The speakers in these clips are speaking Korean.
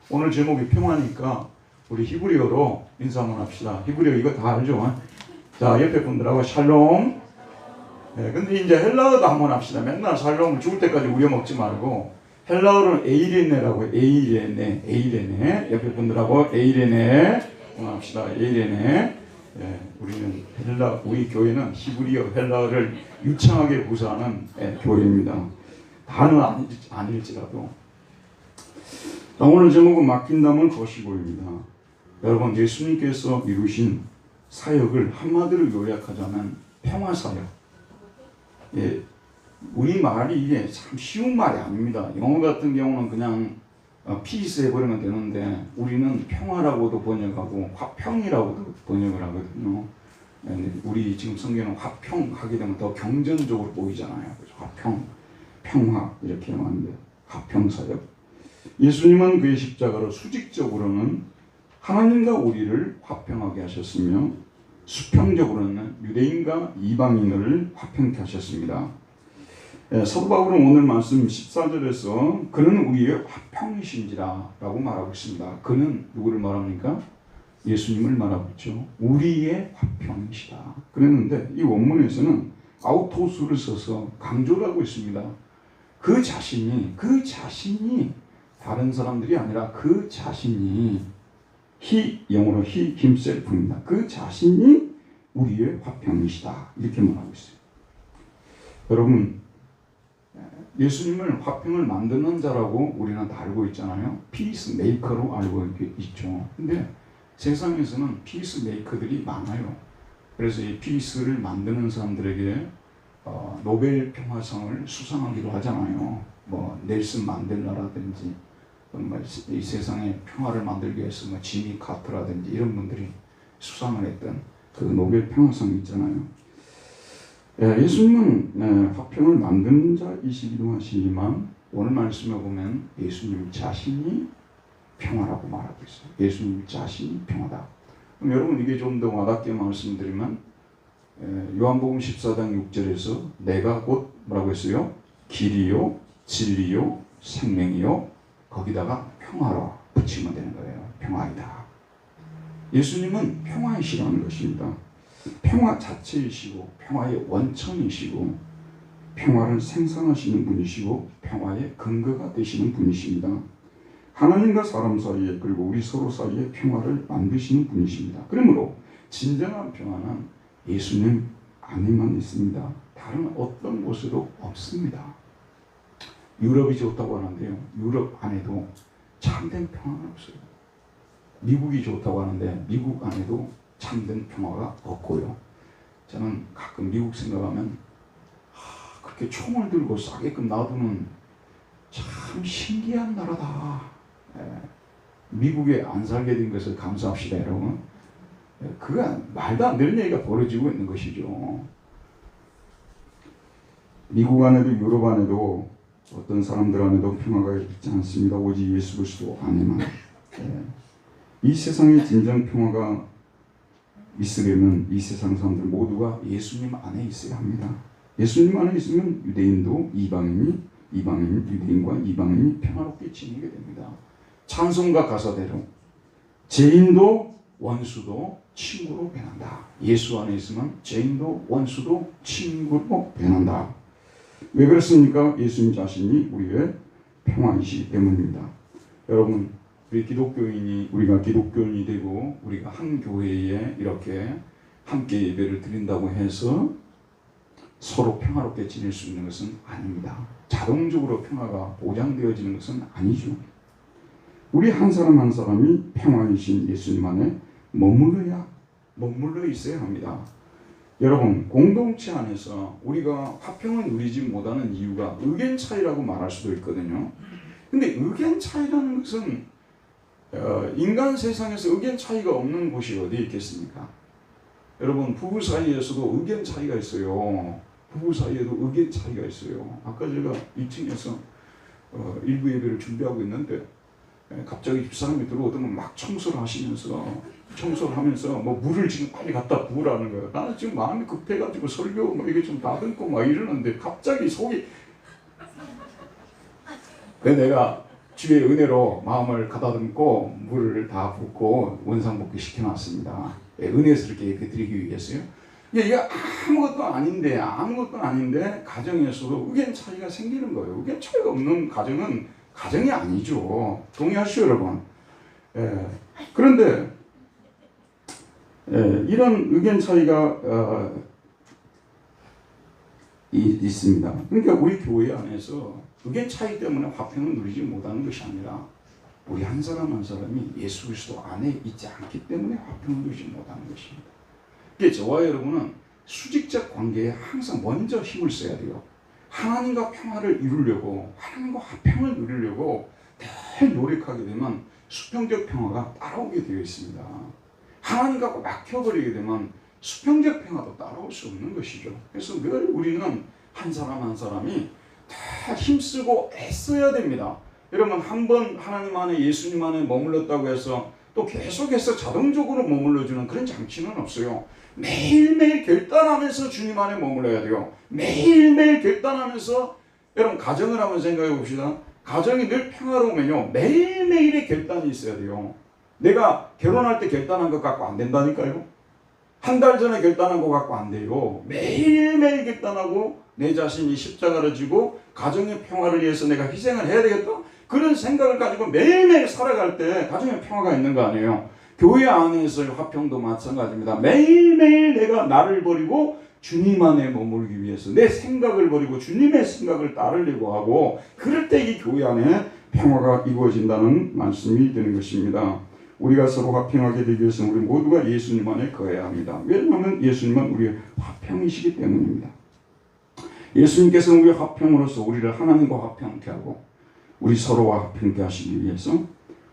오늘 제목이 평화니까 우리 히브리어로 인사 한번 합시다. 히브리어 이거 다 알죠? 자, 옆에 분들하고 샬롬. 네, 근데 이제 헬라어도 한번 합시다. 맨날 샬롬을 죽을 때까지 우려먹지 말고 헬라어로는 에이레네라고 해요. 에이레네. 옆에 분들하고 에이레네 한번 합시다. 에이레네. 예, 우리는 우리 교회는 히브리어 헬라어를 유창하게 구사하는 교회입니다. 단어 아닐지라도. 자, 오늘 제목은 맡긴다면 거시고입니다. 여러분, 예수님께서 이루신 사역을 한마디로 요약하자면 평화사역. 예, 우리 말이 이게 참 쉬운 말이 아닙니다. 영어 같은 경우는 그냥 피스 해버리면 되는데 우리는 평화라고도 번역하고 화평이라고도 번역을 하거든요. 우리 지금 성경은 화평 하게 되면 더 경전적으로 보이잖아요. 그래서 화평, 평화 이렇게 하는데 화평사역. 예수님은 그의 십자가로 수직적으로는 하나님과 우리를 화평하게 하셨으며 수평적으로는 유대인과 이방인을 화평케 하셨습니다. 사도 바울은 오늘 말씀 14절에서 그는 우리의 화평이신지라 라고 말하고 있습니다. 그는 누구를 말합니까? 예수님을 말하고 있죠. 우리의 화평이시다. 그랬는데 이 원문에서는 아우토스를 써서 강조를 하고 있습니다. 그 자신이 다른 사람들이 아니라 그 자신이 영어로 himself입니다. 그 자신이 우리의 화평이시다. 이렇게 말하고 있어요. 여러분, 예수님을 화평을 만드는 자라고 우리는 다 알고 있잖아요. 피스메이커로 알고 있죠. 근데 세상에서는 피스메이커들이 많아요. 그래서 이 피스를 만드는 사람들에게 노벨 평화상을 수상하기도 하잖아요. 뭐 넬슨 만델라라든지 이 세상에 평화를 만들기 위해서 지미 카터라든지 이런 분들이 수상을 했던 그 노벨 평화상이 있잖아요. 예수님은 화평을 만드는 자이시기도 하시지만 오늘 말씀에 보면 예수님 자신이 평화라고 말하고 있어요. 예수님 자신이 평화다. 그럼 여러분 이게 좀 더 와닿게 말씀드리면 요한복음 14장 6절에서 내가 곧 뭐라고 했어요? 길이요 진리요 생명이요 거기다가 평화로 붙이면 되는 거예요. 평화이다. 예수님은 평화이시라는 것입니다. 평화 자체이시고 평화의 원천이시고 평화를 생산하시는 분이시고 평화의 근거가 되시는 분이십니다. 하나님과 사람 사이에 그리고 우리 서로 사이에 평화를 만드시는 분이십니다. 그러므로 진정한 평화는 예수님 안에만 있습니다. 다른 어떤 곳에도 없습니다. 유럽이 좋다고 하는데요. 유럽 안에도 참된 평화가 없어요. 미국이 좋다고 하는데 미국 안에도 참된 평화가 없고요. 저는 가끔 미국 생각하면 그렇게 총을 들고 싸게끔 놔두는 참 신기한 나라다. 미국에 안 살게 된 것을 감사합시다, 여러분. 그가 말도 안 되는 얘기가 벌어지고 있는 것이죠. 미국 안에도 유럽 안에도 어떤 사람들 안에도 평화가 있지 않습니다. 오직 예수 그리스도 안에만. 이 세상에 진정 평화가 있으려면 이 세상 사람들 모두가 예수님 안에 있어야 합니다. 예수님 안에 있으면 유대인도 이방인이 유대인과 이방인이 평화롭게 지내게 됩니다. 찬송가 가사대로 죄인도 원수도 친구로 변한다. 예수 안에 있으면 죄인도 원수도 친구로 변한다. 왜 그렇습니까? 예수님 자신이 우리의 평화이시기 때문입니다. 여러분, 우리가 기독교인이 되고 우리가 한 교회에 이렇게 함께 예배를 드린다고 해서 서로 평화롭게 지낼 수 있는 것은 아닙니다. 자동적으로 평화가 보장되어지는 것은 아니죠. 우리 한 사람 한 사람이 평화이신 예수님 안에 머물러 있어야 합니다. 여러분, 공동체 안에서 우리가 화평을 누리지 못하는 이유가 의견 차이라고 말할 수도 있거든요. 근데 의견 차이라는 것은 인간 세상에서 의견 차이가 없는 곳이 어디 있겠습니까? 여러분, 부부 사이에서도 의견 차이가 있어요. 부부 사이에도 의견 차이가 있어요. 아까 제가 2층에서 일부 예배를 준비하고 있는데 갑자기 집사람이 들어오더니 막 청소를 하면서 뭐 물을 지금 빨리 갖다 부으라는 거예요. 나는 지금 마음이 급해가지고 설교 뭐 이게 좀 다듬고 막 이러는데 갑자기 속이. 그래서 내가 주의 은혜로 마음을 가다듬고 물을 다 붓고 원상복귀 시켜놨습니다. 은혜스럽게 드리기 위해서요. 이게 아무것도 아닌데 가정에서도 의견 차이가 생기는 거예요. 의견 차이가 없는 가정은 가정이 아니죠. 동의하시죠, 여러분? 그런데 이런 의견 차이가 있습니다. 그러니까 우리 교회 안에서 의견 차이 때문에 화평을 누리지 못하는 것이 아니라 우리 한 사람 한 사람이 예수 그리스도 안에 있지 않기 때문에 화평을 누리지 못하는 것입니다. 그게 저와 여러분은 수직적 관계에 항상 먼저 힘을 써야 돼요. 하나님과 평화를 이루려고, 하나님과 화평을 누리려고 늘 노력하게 되면 수평적 평화가 따라오게 되어 있습니다. 하나님과 막혀버리게 되면 수평적 평화도 따라올 수 없는 것이죠. 그래서 늘 우리는 한 사람 한 사람이 다 힘쓰고 애써야 됩니다. 여러분, 한번 하나님 안에 예수님 안에 머물렀다고 해서 또 계속해서 자동적으로 머물러주는 그런 장치는 없어요. 매일매일 결단하면서 주님 안에 머물러야 돼요. 매일매일 결단하면서, 여러분 가정을 한번 생각해 봅시다. 가정이 늘 평화로우면요, 매일매일의 결단이 있어야 돼요. 내가 결혼할 때 결단한 것 갖고 안 된다니까요. 한 달 전에 결단한 것 갖고 안 돼요. 매일매일 결단하고 내 자신이 십자가를 지고 가정의 평화를 위해서 내가 희생을 해야 되겠다, 그런 생각을 가지고 매일매일 살아갈 때 가정의 평화가 있는 거 아니에요. 교회 안에서의 화평도 마찬가지입니다. 매일매일 내가 나를 버리고 주님 안에 머물기 위해서 내 생각을 버리고 주님의 생각을 따르려고 하고, 그럴 때 이 교회 안에 평화가 이루어진다는 말씀이 되는 것입니다. 우리가 서로 화평하게 되기 위해서는 우리 모두가 예수님 안에 거해야 합니다. 왜냐하면 예수님은 우리의 화평이시기 때문입니다. 예수님께서는 우리의 화평으로서 우리를 하나님과 화평케 하고 우리 서로와 화평케 하시기 위해서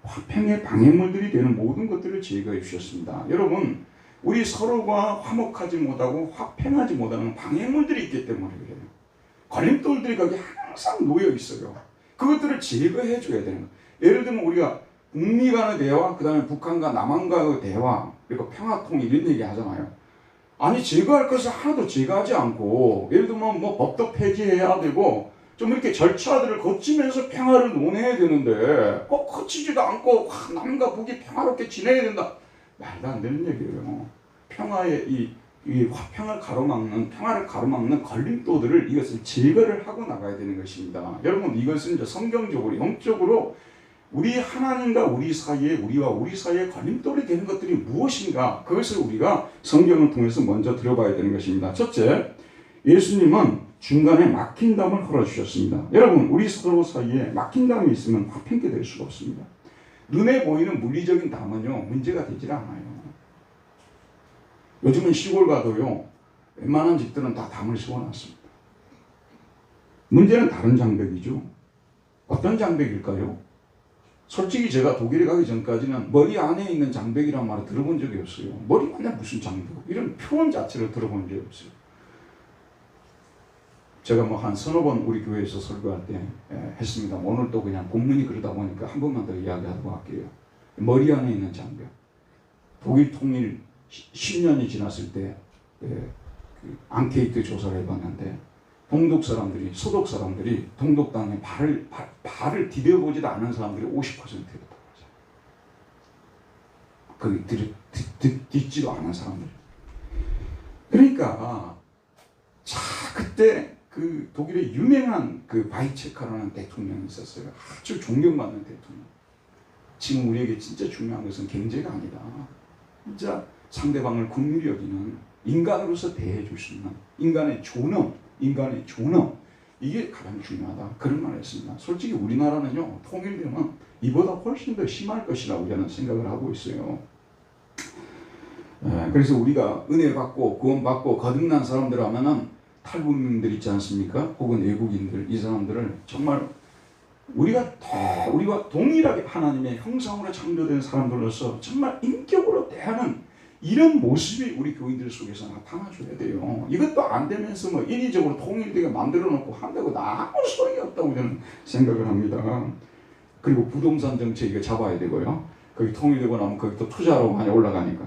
화평의 방해물들이 되는 모든 것들을 제거해 주셨습니다. 여러분, 우리 서로가 화목하지 못하고 화평하지 못하는 방해물들이 있기 때문에 그래요. 걸림돌들이 거기 항상 놓여 있어요. 그것들을 제거해 줘야 되는 거예요. 예를 들면 우리가 북미 간의 대화, 그 다음에 북한과 남한과의 대화, 그리고 평화통일 이런 얘기 하잖아요. 아니, 제거할 것을 하나도 제거하지 않고, 예를 들면 뭐 법도 폐지해야 되고 좀 이렇게 절차들을 거치면서 평화를 논해야 되는데 꼭 거치지도 않고 남과 북이 평화롭게 지내야 된다, 말도 안 되는 얘기예요. 평화의 이 화평을 가로막는, 평화를 가로막는 걸림돌들을, 이것을 제거를 하고 나가야 되는 것입니다. 여러분, 이것은 이제 성경적으로, 영적으로 우리 하나님과 우리 사이에, 우리와 우리 사이에 걸림돌이 되는 것들이 무엇인가, 그것을 우리가 성경을 통해서 먼저 들어봐야 되는 것입니다. 첫째, 예수님은 중간에 막힌 담을 헐어주셨습니다. 여러분, 우리 서로 사이에 막힌 담이 있으면 화평케 될 수가 없습니다. 눈에 보이는 물리적인 담은요, 문제가 되질 않아요. 요즘은 시골 가도요, 웬만한 집들은 다 담을 세워놨습니다. 문제는 다른 장벽이죠. 어떤 장벽일까요? 솔직히 제가 독일에 가기 전까지는 머리 안에 있는 장벽이란 말을 들어본 적이 없어요. 머리 안에 무슨 장벽, 이런 표현 자체를 들어본 적이 없어요. 제가 뭐 한 서너 번 우리 교회에서 설교할 때 했습니다. 오늘 또 그냥 본문이 그러다 보니까 한 번만 더 이야기하도록 할게요. 머리 안에 있는 장벽. 독일 통일 10년이 지났을 때 그 앙케이트 조사를 해봤는데, 동독 사람들이, 서독 사람들이 동독 땅에 발을 디뎌보지도 않은 사람들이 50%였다고 하죠. 거기 딛지도 않은 사람들. 그러니까 자, 그때 그 독일의 유명한 그 바이체카라는 대통령이 있었어요. 아주 존경받는 대통령. 지금 우리에게 진짜 중요한 것은 경제가 아니다. 진짜 상대방을 긍휼히 여기는, 인간으로서 대해줄 수 있는 인간의 존엄, 이게 가장 중요하다, 그런 말을 했습니다. 솔직히 우리나라는요, 통일되면 이보다 훨씬 더 심할 것이라고 저는 생각을 하고 있어요. 그래서 우리가 은혜 받고 구원 받고 거듭난 사람들 하면은 탈북민들 있지 않습니까? 혹은 외국인들, 이 사람들을 정말 우리와 동일하게 하나님의 형상으로 창조된 사람들로서 정말 인격으로 대하는 이런 모습이 우리 교인들 속에서 나타나줘야 돼요. 이것도 안 되면서 뭐 인위적으로 통일되게 만들어 놓고 한다고 아무 소용이 없다고 저는 생각을 합니다. 그리고 부동산 정책 이거 잡아야 되고요. 거기 통일되고 나면 거기 또 투자로 많이 올라가니까.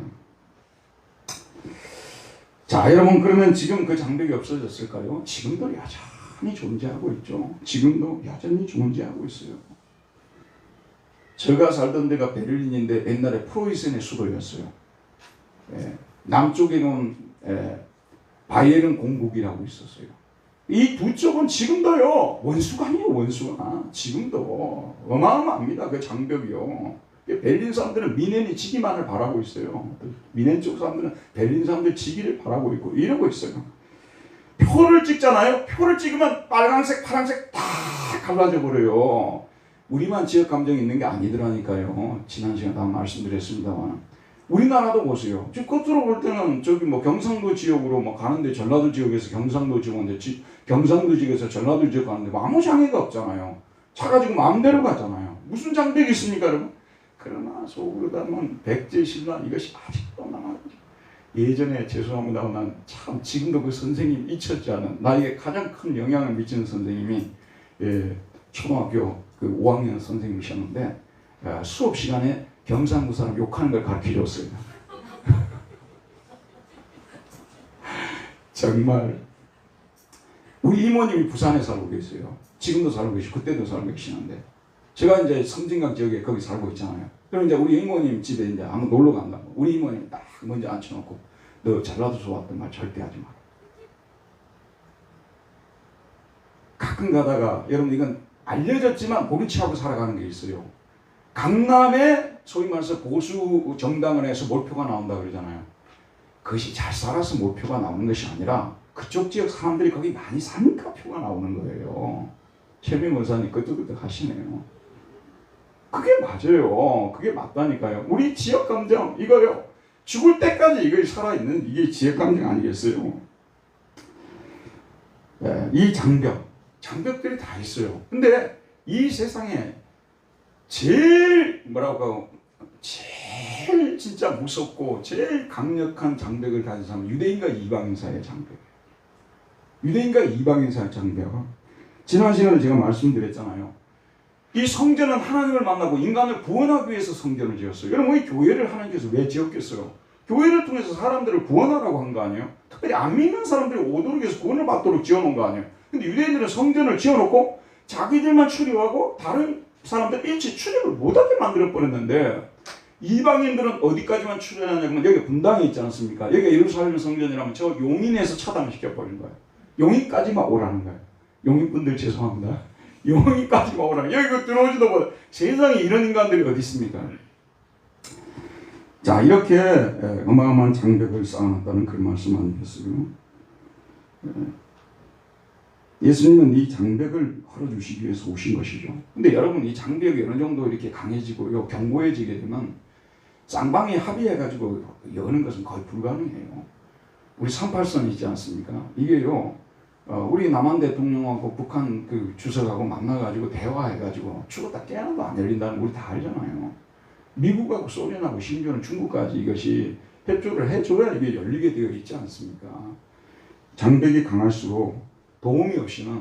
자, 여러분, 그러면 지금 그 장벽이 없어졌을까요? 지금도 여전히 존재하고 있죠. 지금도 여전히 존재하고 있어요. 제가 살던 데가 베를린인데 옛날에 프로이센의 수도였어요. 남쪽에는 바이에른 공국이라고 있었어요. 이 두 쪽은 지금도요 원수가 아니에요. 원수가 지금도 어마어마합니다. 그 장벽이요. 베를린 사람들은 미넨이 지기만을 바라고 있어요. 미넨 쪽 사람들은 베를린 사람들 지기를 바라고 있고 이러고 있어요. 표를 찍잖아요. 표를 찍으면 빨간색 파란색 다 갈라져 버려요. 우리만 지역 감정이 있는 게 아니더라니까요. 지난 시간에 다 말씀드렸습니다만 우리나라도 보세요. 지금 겉으로 볼 때는 저기 뭐 경상도 지역으로 뭐 가는데 전라도 지역에서 경상도 지역인데 경상도 지역에서 전라도 지역 가는데 뭐 아무 장애가 없잖아요. 차 가지고 마음대로 가잖아요. 무슨 장벽이 있습니까, 여러분? 그러나 속으로 담은 백제신라 이것이 아직도 남아요. 예전에 죄송합니다. 난 참 지금도 그 선생님 잊혔지 않은 나에게 가장 큰 영향을 미치는 선생님이 초등학교 그 5학년 선생님이셨는데 수업 시간에 경상도 사람 욕하는 걸 가르쳐줬어요. 정말 우리 이모님이 부산에 살고 계세요. 지금도 살고 계시고 그때도 살고 계시는데 제가 이제 섬진강 지역에 거기 살고 있잖아요. 그럼 이제 우리 이모님 집에 이제 한번 놀러 간다고 우리 이모님 딱 먼저 앉혀놓고 너 전라도에서 왔던 말 절대 하지 마라. 가끔 가다가 여러분 이건 알려졌지만 모른 체하고 살아가는 게 있어요. 강남에 소위 말해서 보수 정당을 해서 몰표가 나온다 그러잖아요. 그것이 잘 살아서 몰표가 나오는 것이 아니라 그쪽 지역 사람들이 거기 많이 사니까 표가 나오는 거예요. 최민 원사님 끄덕끄덕 하시네요. 그게 맞아요. 그게 맞다니까요. 우리 지역 감정 이거요. 죽을 때까지 이거 살아있는 이게 지역 감정 아니겠어요? 이 장벽들이 다 있어요. 근데 이 세상에 제일 제일 진짜 무섭고 제일 강력한 장벽을 가진 사람은 유대인과 이방인 사이의 장벽이에요. 유대인과 이방인 사이의 장벽. 지난 시간에 제가 말씀드렸잖아요. 이 성전은 하나님을 만나고 인간을 구원하기 위해서 성전을 지었어요. 여러분 이 교회를 하나님께서 왜 지었겠어요? 교회를 통해서 사람들을 구원하라고 한 거 아니에요? 특별히 안 믿는 사람들이 오도록 해서 구원을 받도록 지어놓은 거 아니에요? 근데 유대인들은 성전을 지어놓고 자기들만 출입하고 다른 사람들 일치 출입을 못하게 만들어버렸는데 이방인들은 어디까지만 출입하냐면 여기 분당에 있지 않습니까? 여기가 예루살렘 성전이라면 저 용인에서 차단을 시켜버린 거예요. 용인까지만 오라는 거예요. 용인분들 죄송합니다. 용인까지만 오라는 거예요. 여기 들어오지도 못해. 세상에 이런 인간들이 어디 있습니까? 자 이렇게 어마어마한 장벽을 쌓아놨다는 그 말씀 아니겠어요? 예수님은 이 장벽을 헐어주시기 위해서 오신 것이죠. 근데 여러분 이 장벽이 어느 정도 이렇게 강해지고요 견고해지게 되면 쌍방이 합의해가지고 여는 것은 거의 불가능해요. 우리 38선 있지 않습니까? 이게요 우리 남한 대통령하고 북한 그 주석하고 만나가지고 대화해가지고 죽었다 깨어나도 안 열린다는 우리 다 알잖아요. 미국하고 소련하고 심지어는 중국까지 이것이 협조를 해줘야 이게 열리게 되어 있지 않습니까? 장벽이 강할수록 도움이 없이는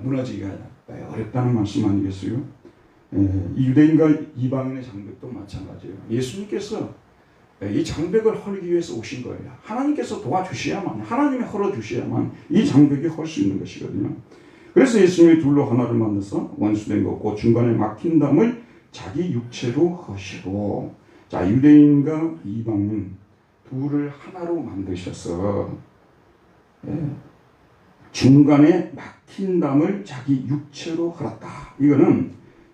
무너지기가 어렵다는 말씀 아니겠어요? 이 유대인과 이방인의 장벽도 마찬가지예요. 예수님께서 이 장벽을 헐기 위해서 오신 거예요. 하나님께서 도와주셔야만, 하나님이 헐어주셔야만 이 장벽이 헐 수 있는 것이거든요. 그래서 예수님이 둘로 하나를 만들어서 원수된 것, 그 중간에 막힌 담을 자기 육체로 하시고, 자 유대인과 이방인 둘을 하나로 만드셔서 중간에 막힌 담을 자기 육체로 헐었다. 이거는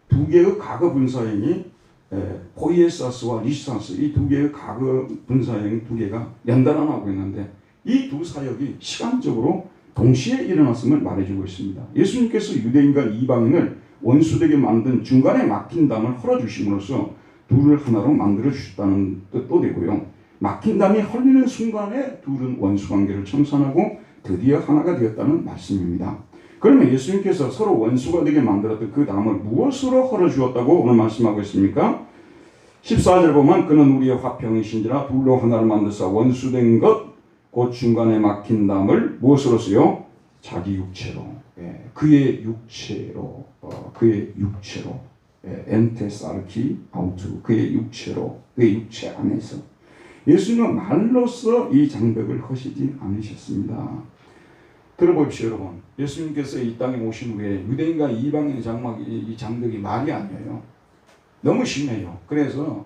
두 개의 과거 분사형이 포이에사스와 리시산스 이 두 개의 과거 분사형 두 개가 연달아나고 있는데 이 두 사역이 시간적으로 동시에 일어났음을 말해주고 있습니다. 예수님께서 유대인과 이방인을 원수되게 만든 중간에 막힌 담을 헐어주심으로써 둘을 하나로 만들어 주셨다는 뜻도 되고요. 막힌 담이 헐리는 순간에 둘은 원수관계를 청산하고 드디어 하나가 되었다는 말씀입니다. 그러면 예수님께서 서로 원수가 되게 만들었던 그 담을 무엇으로 헐어주었다고 오늘 말씀하고 있습니까? 14절 보면 그는 우리의 화평이신지라 둘로 하나를 만드사 원수된 것 곧 중간에 막힌 담을 무엇으로서요? 자기 육체로 그의 육체로 그의 육체로 엔테사르키 아우투 그의 육체로 그의 육체 안에서 예수님은 말로써 이 장벽을 허시지 않으셨습니다. 들어보십시오 여러분. 예수님께서 이 땅에 오신 후에 유대인과 이방인의 장벽이 말이 아니에요. 너무 심해요. 그래서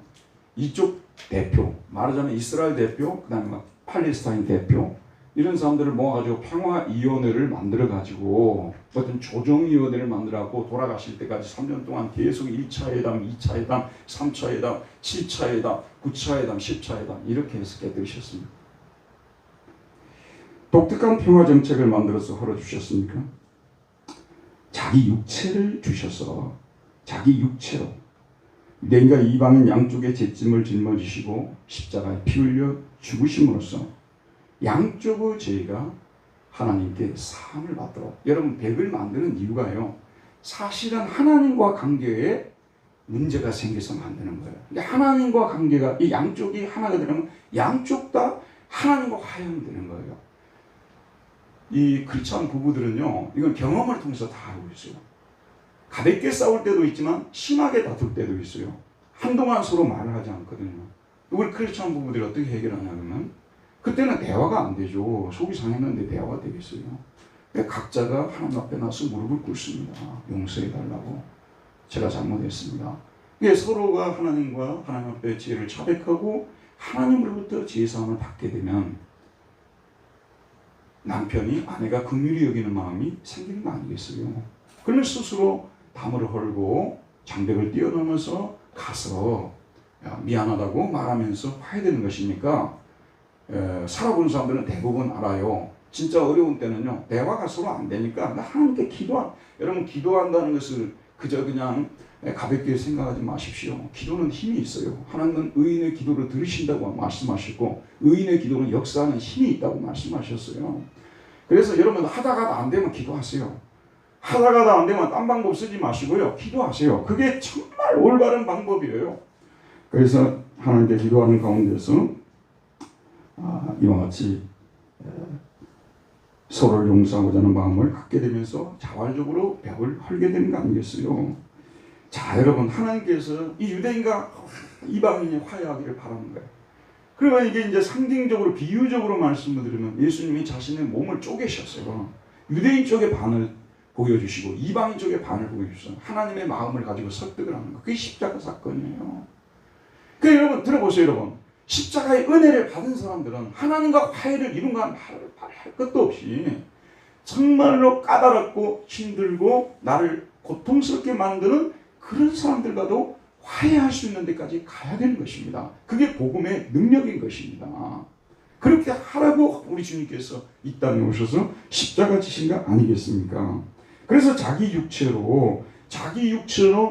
이쪽 대표, 말하자면 이스라엘 대표, 그 다음에 팔레스타인 대표, 이런 사람들을 모아가지고 평화위원회를 만들어가지고 어떤 조정위원회를 만들어갖고 돌아가실 때까지 3년 동안 계속 1차 회담, 2차 회담, 3차 회담, 7차 회담, 9차 회담, 10차 회담 이렇게 해서 깨뜨리셨습니다. 독특한 평화정책을 만들어서 헐어주셨습니까? 자기 육체를 주셔서 자기 육체로 유대인과 이방인 양쪽에 재짐을 짊어지시고 십자가에 피 흘려 죽으심으로써 양쪽의 죄가 하나님께 사함을 받도록. 여러분, 백을 만드는 이유가요, 사실은 하나님과 관계에 문제가 생겨서 만드는 거예요. 그러니까 하나님과 관계가 이 양쪽이 하나가 되면 양쪽 다 하나님과 화해하면 되는 거예요. 이 크리스찬 부부들은요, 이건 경험을 통해서 다 알고 있어요. 가볍게 싸울 때도 있지만 심하게 다툴 때도 있어요. 한동안 서로 말을 하지 않거든요. 우리 크리스찬 부부들이 어떻게 해결하냐면, 그때는 대화가 안 되죠. 속이 상했는데 대화가 되겠어요. 각자가 하나님 앞에 나서 무릎을 꿇습니다. 용서해달라고. 제가 잘못했습니다. 서로가 하나님과 하나님 앞에 죄를 자백하고 하나님으로부터 죄사함을 받게 되면 남편이 아내가 긍휼히 여기는 마음이 생기는 거 아니겠어요. 그러면 스스로 담을 헐고 장벽을 뛰어넘어서 가서 미안하다고 말하면서 화해되는 것이니까, 살아본 사람들은 대부분 알아요. 진짜 어려운 때는요, 대화가 서로 안 되니까 하나님께 여러분, 기도한다는 것을 그저 그냥 가볍게 생각하지 마십시오. 기도는 힘이 있어요. 하나님은 의인의 기도를 들으신다고 말씀하시고 의인의 기도는 역사하는 힘이 있다고 말씀하셨어요. 그래서 여러분, 하다가도 안 되면 기도하세요. 하다가도 안 되면 딴 방법 쓰지 마시고요, 기도하세요. 그게 정말 올바른 방법이에요. 그래서 하나님께 기도하는 가운데서 이와 같이 서로를 용서하고자 하는 마음을 갖게 되면서 자발적으로 벽을 헐게 되는 거 아니겠어요? 자, 여러분, 하나님께서 이 유대인과 이방인이 화해하기를 바라는 거예요. 그러면 이게 이제 상징적으로, 비유적으로 말씀을 드리면 예수님이 자신의 몸을 쪼개셨어요. 유대인 쪽에 반을 보여주시고 이방인 쪽에 반을 보여주셔서 하나님의 마음을 가지고 설득을 하는 거. 그게 십자가 사건이에요. 그래서 여러분, 들어보세요. 여러분, 십자가의 은혜를 받은 사람들은 하나님과 화해를 이룬 건 할 것도 없이 정말로 까다롭고 힘들고 나를 고통스럽게 만드는 그런 사람들과도 화해할 수 있는 데까지 가야 되는 것입니다. 그게 복음의 능력인 것입니다. 그렇게 하라고 우리 주님께서 이 땅에 오셔서 십자가 지신 거 아니겠습니까? 그래서 자기 육체로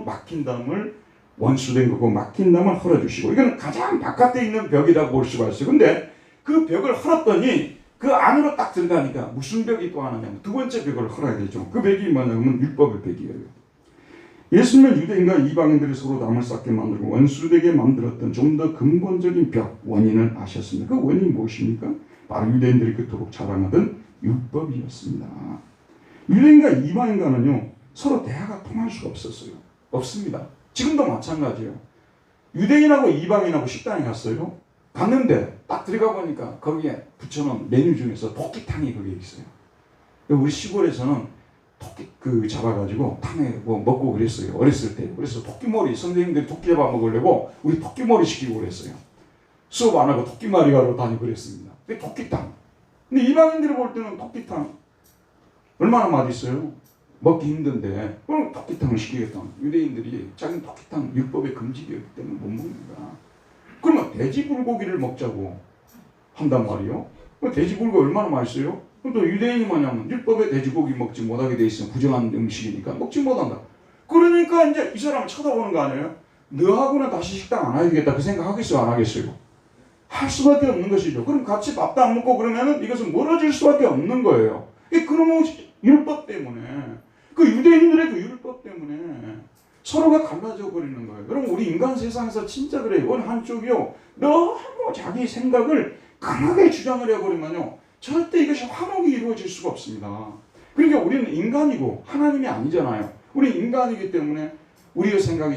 막힌 담을, 원수된 거고 막힌 담을 헐어주시고, 이건 가장 바깥에 있는 벽이라고 볼 수가 있어요. 근데 그 벽을 헐었더니 그 안으로 딱 들어가니까 무슨 벽이 또 하나냐면 두 번째 벽을 헐어야 되죠. 그 벽이 뭐냐면 율법의 벽이에요. 예수님은 유대인과 이방인들이 서로 담을 쌓게 만들고 원수되게 만들었던 좀 더 근본적인 벽, 원인을 아셨습니다. 그 원인이 무엇입니까? 바로 유대인들이 그토록 자랑하던 율법이었습니다. 유대인과 이방인과는요, 서로 대화가 통할 수가 없습니다. 지금도 마찬가지예요. 유대인하고 이방인하고 식당에 갔어요. 갔는데 딱 들어가 보니까 거기에 붙여놓은 메뉴 중에서 토끼탕이 거기에 있어요. 우리 시골에서는 토끼 잡아가지고 탕에 뭐 먹고 그랬어요. 어렸을 때. 그래서 토끼머리, 선생님들이 토끼 잡아 먹으려고 우리 토끼머리 시키고 그랬어요. 수업 안 하고 토끼머리 가러 다니고 그랬습니다. 근데 토끼탕. 근데 이방인들이 볼 때는 토끼탕 얼마나 맛있어요? 먹기 힘든데 그럼 토끼탕을 시키겠다. 유대인들이 자기는 토끼탕 율법에 금지되었기 때문에 못 먹는 거야. 그러면 돼지 불고기를 먹자고 한단 말이요. 돼지 불고기 얼마나 맛있어요? 또 유대인이 뭐냐면 율법에 돼지고기 먹지 못하게 돼 있으면 부정한 음식이니까 먹지 못한다. 그러니까 이제 이 사람을 쳐다보는 거 아니에요? 너하고는 다시 식당 안 해야겠다. 그 생각 하겠어요? 안 하겠어요? 할 수밖에 없는 것이죠. 그럼 같이 밥도 안 먹고 그러면은 이것은 멀어질 수밖에 없는 거예요. 그러면 율법 때문에, 그 유대인들의 그 율법 때문에 서로가 갈라져 버리는 거예요. 그럼 우리 인간 세상에서 진짜 그래요. 어느 한쪽이요, 너무 자기 생각을 강하게 주장을 해버리면요, 절대 이것이 화목이 이루어질 수가 없습니다. 그러니까 우리는 인간이고 하나님이 아니잖아요. 우리 인간이기 때문에 우리의 생각이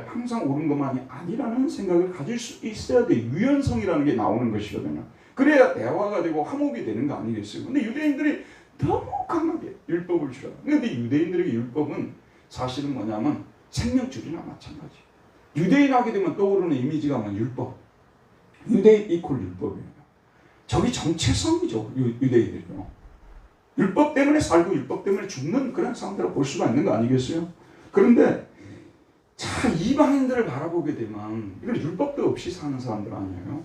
항상 옳은 것만이 아니라는 생각을 가질 수 있어야 돼. 유연성이라는 게 나오는 것이거든요. 그래야 대화가 되고 화목이 되는 거 아니겠어요? 근데 유대인들이 너무 강하게 율법을 주라. 근데 유대인들에게 율법은 사실은 뭐냐면 생명줄이나 마찬가지. 유대인 하게 되면 떠오르는 이미지가 뭐냐? 율법. 유대인 이퀄 율법이에요. 저기 정체성이죠. 유대인들이요. 율법 때문에 살고 율법 때문에 죽는 그런 사람들을 볼 수가 있는 거 아니겠어요? 그런데 자, 이방인들을 바라보게 되면 이건 율법도 없이 사는 사람들 아니에요?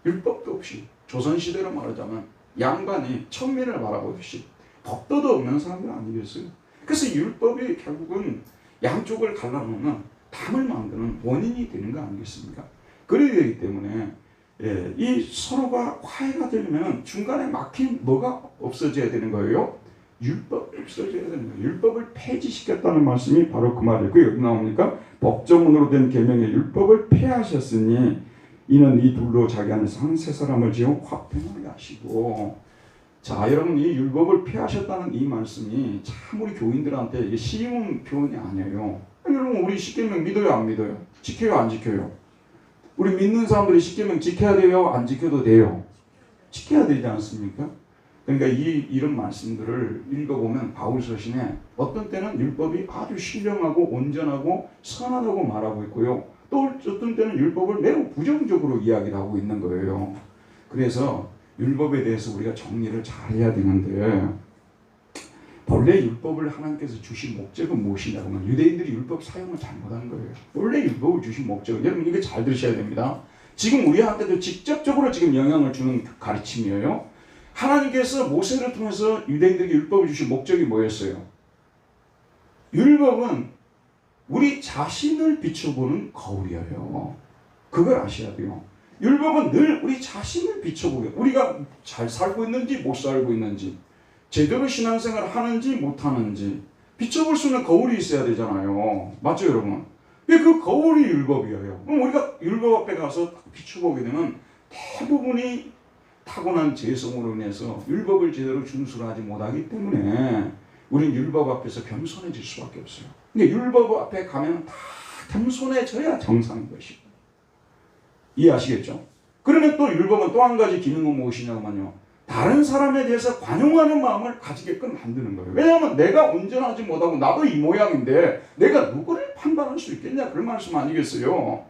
율법도 없이 조선시대로 말하자면 양반이 천민을 바라보듯이 법도도 없는 사람들 아니겠어요? 그래서 율법이 결국은 양쪽을 갈라놓는 담을 만드는 원인이 되는 거 아니겠습니까? 그래야 되기 때문에 이 서로가 화해가 되려면 중간에 막힌 뭐가 없어져야 되는 거예요? 율법이 없어져야 되는 거예요. 율법을 폐지시켰다는 말씀이 바로 그 말이고, 여기 나옵니까? 법조문으로 된 계명의 율법을 폐하셨으니 이는 이 둘로 자기 안에서 한 세 사람을 지어 화평하게 하시고. 자, 여러분, 이 율법을 폐하셨다는 이 말씀이 참 우리 교인들한테 이게 쉬운 표현이 아니에요. 여러분, 우리 십계명 믿어요, 안 믿어요? 지켜요, 안 지켜요? 우리 믿는 사람들이 십계명 지켜야 돼요, 안 지켜도 돼요? 지켜야 되지 않습니까? 그러니까 이런 말씀들을 읽어보면 바울 서신에 어떤 때는 율법이 아주 신령하고 온전하고 선하다고 말하고 있고요. 또 어떤 때는 율법을 매우 부정적으로 이야기를 하고 있는 거예요. 그래서 율법에 대해서 우리가 정리를 잘 해야 되는데, 본래 율법을 하나님께서 주신 목적은 무엇이냐고 하면 유대인들이 율법 사용을 잘못한 거예요. 원래 율법을 주신 목적은, 여러분 이거 잘 들으셔야 됩니다. 지금 우리한테도 직접적으로 지금 영향을 주는 가르침이에요. 하나님께서 모세를 통해서 유대인들에게 율법을 주신 목적이 뭐였어요? 율법은 우리 자신을 비춰보는 거울이에요. 그걸 아셔야 돼요. 율법은 늘 우리 자신을 비춰보게, 우리가 잘 살고 있는지 못 살고 있는지, 제대로 신앙생활을 하는지 못하는지 비춰볼 수 있는 거울이 있어야 되잖아요. 맞죠, 여러분? 그 거울이 율법이에요. 그럼 우리가 율법 앞에 가서 비춰보게 되면 대부분이 타고난 죄성으로 인해서 율법을 제대로 준수하지 못하기 때문에 우리는 율법 앞에서 겸손해질 수밖에 없어요. 근데 율법 앞에 가면 다 겸손해져야 정상인 것이고. 이해하시겠죠? 그러면 또 율법은 또 한 가지 기능은 무엇이냐면요, 다른 사람에 대해서 관용하는 마음을 가지게끔 만드는 거예요. 왜냐하면 내가 온전하지 못하고 나도 이 모양인데 내가 누구를 판단할 수 있겠냐, 그런 말씀 아니겠어요?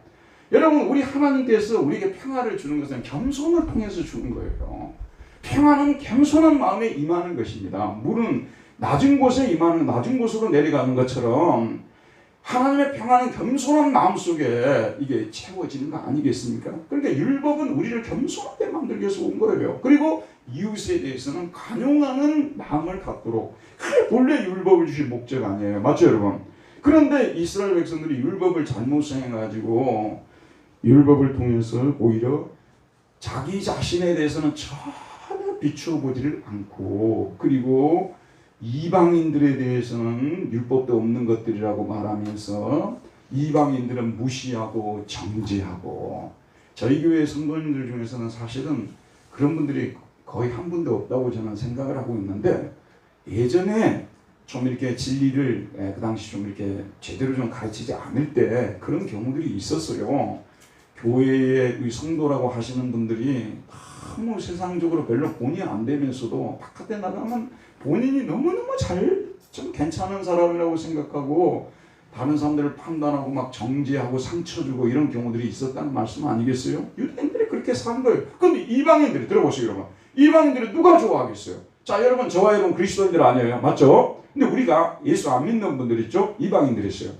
여러분, 우리 하나님께서 우리에게 평화를 주는 것은 겸손을 통해서 주는 거예요. 평화는 겸손한 마음에 임하는 것입니다. 물은 낮은 곳에 임하는, 낮은 곳으로 내려가는 것처럼 하나님의 평화는 겸손한 마음 속에 이게 채워지는 거 아니겠습니까? 그러니까 율법은 우리를 겸손하게 만들기 위해서 온 거예요. 그리고 이웃에 대해서는 관용하는 마음을 갖도록, 그게 본래 율법을 주신 목적 아니에요. 맞죠, 여러분? 그런데 이스라엘 백성들이 율법을 잘못 수행해가지고 율법을 통해서 오히려 자기 자신에 대해서는 전혀 비추어 보지를 않고, 그리고 이방인들에 대해서는 율법도 없는 것들이라고 말하면서 이방인들은 무시하고 정죄하고, 저희 교회 성도님들 중에서는 사실은 그런 분들이 거의 한 분도 없다고 저는 생각을 하고 있는데, 예전에 좀 이렇게 진리를 그 당시 좀 이렇게 제대로 좀 가르치지 않을 때 그런 경우들이 있었어요. 교회의 성도라고 하시는 분들이 너무 세상적으로 별로 본의 안 되면서도 바깥에 나가면 본인이 너무너무 좀 괜찮은 사람이라고 생각하고 다른 사람들을 판단하고 막 정죄하고 상처 주고 이런 경우들이 있었다는 말씀 아니겠어요? 유대인들이 그렇게 산 거예요. 그런데 이방인들이, 들어보세요 여러분, 이방인들이 누가 좋아하겠어요? 자, 여러분, 저와 여러분 그리스도인들 아니에요, 맞죠? 근데 우리가 예수 안 믿는 분들 있죠? 이방인들이 있어요.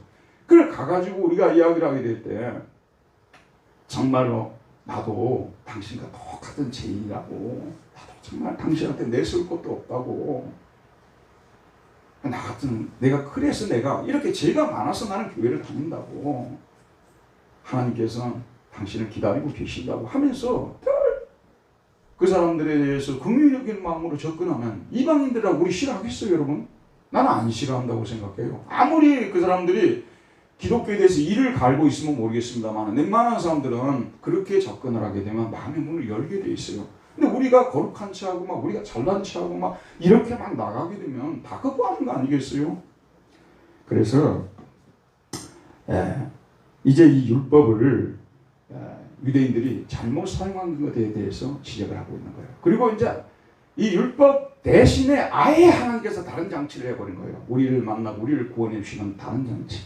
그걸 가가지고 우리가 이야기를 하게 될 때, 정말로 나도 당신과 똑같은 죄인이라고, 나도 정말 당신한테 내세울 것도 없다고, 나 같은, 그래서 내가 이렇게 죄가 많아서 나는 교회를 다닌다고, 하나님께서 당신을 기다리고 계신다고 하면서 그 사람들에 대해서 긍휼적인 마음으로 접근하면 이방인들하고 우리 싫어하겠어요, 여러분? 나는 안 싫어한다고 생각해요. 아무리 그 사람들이 기독교에 대해서 이를 갈고 있으면 모르겠습니다만, 웬만한 사람들은 그렇게 접근을 하게 되면 마음의 문을 열게 돼 있어요. 근데 우리가 거룩한 체하고 막 우리가 잘난 체하고 막 이렇게 막 나가게 되면 다 거부하는 거 아니겠어요? 그래서 이제 이 율법을 유대인들이 잘못 사용한 것에 대해서 지적을 하고 있는 거예요. 그리고 이제 이 율법 대신에 아예 하나님께서 다른 장치를 해버린 거예요. 우리를 만나고 우리를 구원해 주시는 다른 장치.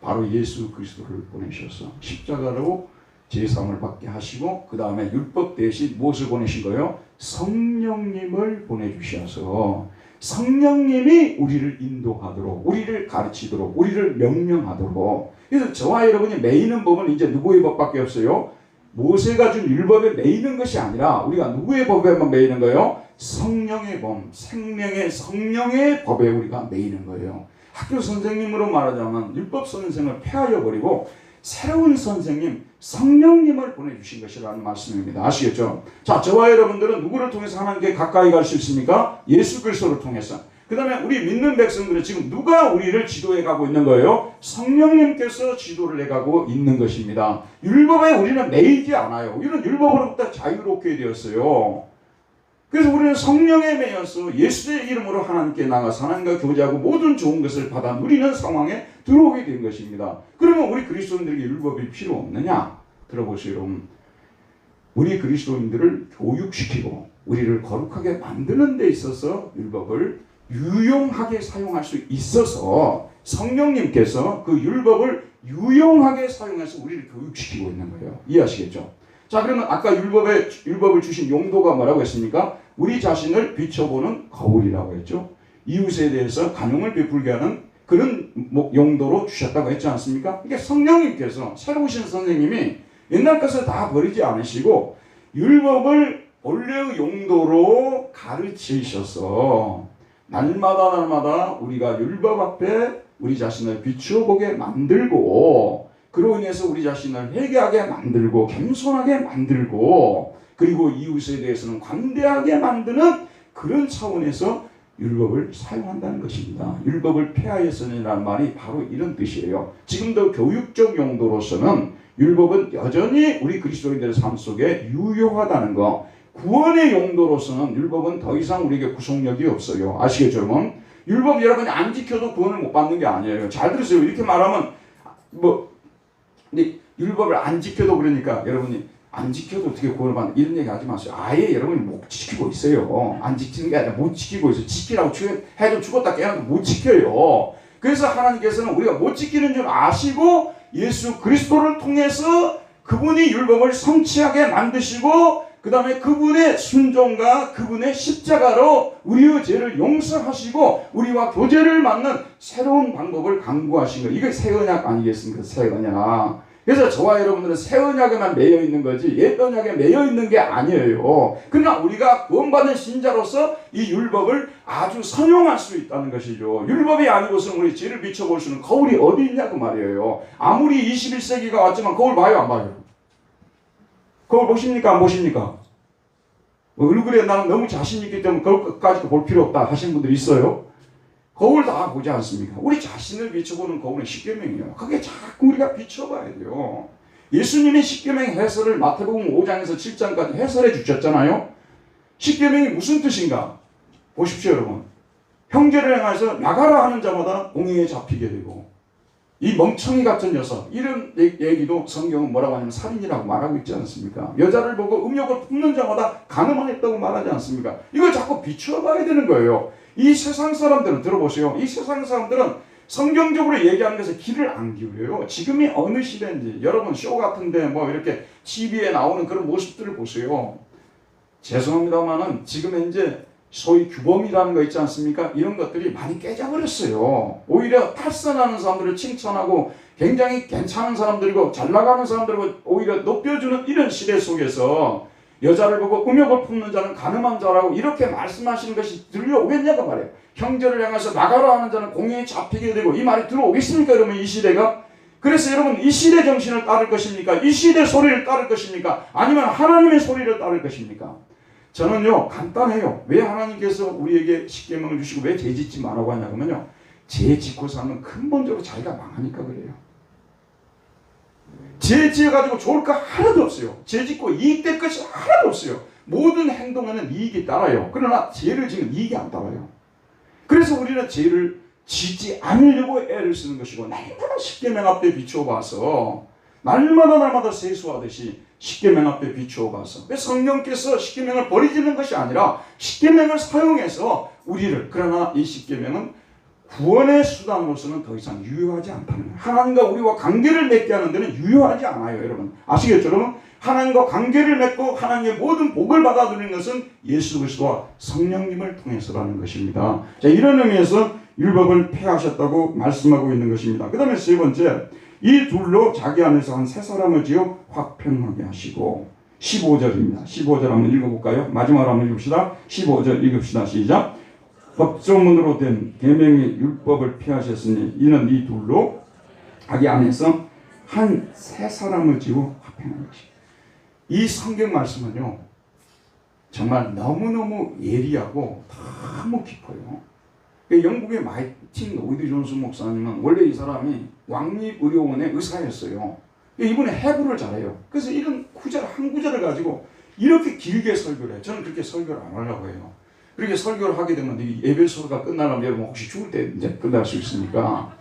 바로 예수 그리스도를 보내셔서 십자가로 제사함을 받게 하시고 그 다음에 율법 대신 무엇을 보내신 거예요? 성령님을 보내주셔서 성령님이 우리를 인도하도록, 우리를 가르치도록, 우리를 명령하도록. 그래서 저와 여러분이 매이는 법은 이제 누구의 법밖에 없어요? 모세가 준 율법에 매이는 것이 아니라 우리가 누구의 법에만 매이는 거예요? 성령의 법, 생명의 성령의 법에 우리가 매이는 거예요. 학교 선생님으로 말하자면 율법 선생을 폐하여 버리고 새로운 선생님, 성령님을 보내주신 것이라는 말씀입니다. 아시겠죠? 자, 저와 여러분들은 누구를 통해서 하나님께 가까이 갈 수 있습니까? 예수 그리스도를 통해서. 그 다음에 우리 믿는 백성들은 지금 누가 우리를 지도해 가고 있는 거예요? 성령님께서 지도를 해가고 있는 것입니다. 율법에 우리는 매이지 않아요. 우리는 율법으로부터 자유롭게 되었어요. 그래서 우리는 성령에 매여서 예수의 이름으로 하나님께 나가서 하나님과 교제하고 모든 좋은 것을 받아 누리는 상황에 들어오게 된 것입니다. 그러면 우리 그리스도인들에게 율법이 필요 없느냐? 들어보세요, 여러분. 우리 그리스도인들을 교육시키고 우리를 거룩하게 만드는 데 있어서 율법을 유용하게 사용할 수 있어서 성령님께서 그 율법을 유용하게 사용해서 우리를 교육시키고 있는 거예요. 이해하시겠죠? 자, 그러면 아까 율법을 주신 용도가 뭐라고 했습니까? 우리 자신을 비춰보는 거울이라고 했죠. 이웃에 대해서 간용을 베풀게 하는 그런 용도로 주셨다고 했지 않습니까? 그러니까 성령님께서 새로 오신 선생님이 옛날 것을 다 버리지 않으시고 율법을 원래의 용도로 가르치셔서 날마다 우리가 율법 앞에 우리 자신을 비추어 보게 만들고 그로 인해서 우리 자신을 회개하게 만들고 겸손하게 만들고 그리고 이웃에 대해서는 관대하게 만드는 그런 차원에서 율법을 사용한다는 것입니다. 율법을 폐하였으니라는 말이 바로 이런 뜻이에요. 지금도 교육적 용도로서는 율법은 여전히 우리 그리스도인들의 삶 속에 유효하다는 거. 구원의 용도로서는 율법은 더 이상 우리에게 구속력이 없어요. 아시겠죠, 여러분? 율법 여러분이 안 지켜도 구원을 못 받는 게 아니에요. 잘 들으세요. 이렇게 말하면 근데 율법을 안 지켜도 그러니까 여러분이 안 지켜도 어떻게 구원을 받는 이런 얘기 하지 마세요. 아예 여러분이 못 지키고 있어요. 안 지키는 게 아니라 못 지키고 있어요. 지키라고 해도 죽었다 깨어나도 못 지켜요. 그래서 하나님께서는 우리가 못 지키는 줄 아시고 예수 그리스도를 통해서 그분이 율법을 성취하게 만드시고 그 다음에 그분의 순종과 그분의 십자가로 우리의 죄를 용서하시고 우리와 교제를 맺는 새로운 방법을 강구하신 거예요. 이게 새 언약 아니겠습니까? 새 언약. 그래서 저와 여러분들은 새 언약에만 매여 있는 거지 옛 언약에 매여 있는 게 아니에요. 그러나 우리가 구원받은 신자로서 이 율법을 아주 선용할 수 있다는 것이죠. 율법이 아니고서는 우리 죄를 비춰볼 수 있는 거울이 어디 있냐고 말이에요. 아무리 21세기가 왔지만 거울 봐요, 안 봐요? 거울 보십니까? 안 보십니까? 얼굴에 나는 너무 자신있기 때문에 거울까지 볼 필요 없다 하시는 분들이 있어요. 거울 다 보지 않습니까? 우리 자신을 비춰보는 거울은 십계명이에요. 그게 자꾸 우리가 비춰봐야 돼요. 예수님이 십계명 해설을 마태복음 5장에서 7장까지 해설해 주셨잖아요. 십계명이 무슨 뜻인가? 보십시오, 여러분. 형제를 향해서 나가라 하는 자마다 공의에 잡히게 되고 이 멍청이 같은 녀석 이런 얘기도 성경은 뭐라고 하냐면 살인이라고 말하고 있지 않습니까? 여자를 보고 음욕을 품는 자마다 가늠하겠다고 말하지 않습니까? 이걸 자꾸 비추어봐야 되는 거예요. 이 세상 사람들은 들어보세요. 이 세상 사람들은 성경적으로 얘기하는 것에 귀를 안 기울여요. 지금이 어느 시대인지 여러분 쇼 같은데 뭐 이렇게 TV에 나오는 그런 모습들을 보세요. 죄송합니다만은 지금 이제 소위 규범이라는 거 있지 않습니까? 이런 것들이 많이 깨져버렸어요. 오히려 탈선하는 사람들을 칭찬하고 굉장히 괜찮은 사람들이고 잘 나가는 사람들이고 오히려 높여주는 이런 시대 속에서 여자를 보고 음욕을 품는 자는 가늠한 자라고 이렇게 말씀하시는 것이 들려오겠냐고 말이에요. 형제를 향해서 나가라 하는 자는 공의에 잡히게 되고 이 말이 들어오겠습니까? 여러분 이 시대가? 그래서 여러분 이 시대 정신을 따를 것입니까? 이 시대 소리를 따를 것입니까? 아니면 하나님의 소리를 따를 것입니까? 저는요 간단해요. 왜 하나님께서 우리에게 십계명을 주시고 왜 죄 짓지 말라고 하냐면요. 죄 짓고 사는 근본적으로 자기가 망하니까 그래요. 죄 지어가지고 좋을 거 하나도 없어요. 죄 짓고 이익될 것이 하나도 없어요. 모든 행동에는 이익이 따라요. 그러나 죄를 지면 이익이 안 따라요. 그래서 우리는 죄를 짓지 않으려고 애를 쓰는 것이고 날마다 십계명 앞에 비추어 봐서 날마다 세수하듯이 십계명 앞에 비추어 봐서 성령께서 십계명을 버리지는 것이 아니라 십계명을 사용해서 우리를 그러나 이 십계명은 구원의 수단으로서는 더 이상 유효하지 않다는 거예요. 하나님과 우리와 관계를 맺게 하는 데는 유효하지 않아요. 여러분 아시겠죠? 여러분 하나님과 관계를 맺고 하나님의 모든 복을 받아들이는 것은 예수 그리스도와 성령님을 통해서라는 것입니다. 자, 이런 의미에서 율법을 폐하셨다고 말씀하고 있는 것입니다. 그 다음에 세 번째, 이 둘로 자기 안에서 한 세 사람을 지어 화평하게 하시고 15절입니다. 15절 한번 읽어볼까요? 마지막으로 한번 읽읍시다. 15절 읽읍시다. 시작. 법조문으로 된 계명의 율법을 폐하셨으니 이는 이 둘로 자기 안에서 한 세 사람을 지어 화평하게 하시고, 이 성경 말씀은요 정말 너무너무 예리하고 너무 깊어요. 영국의 마이틴 로이드 존슨 목사님은 원래 이 사람이 왕립의료원의 의사였어요. 이분이 해부를 잘해요. 그래서 이런 구절 한 구절을 가지고 이렇게 길게 설교를 해요. 저는 그렇게 설교를 안 하려고 해요. 그렇게 설교를 하게 되면 이 예배소가 끝나려면 여러분 혹시 죽을 때 이제 끝날 수 있으니까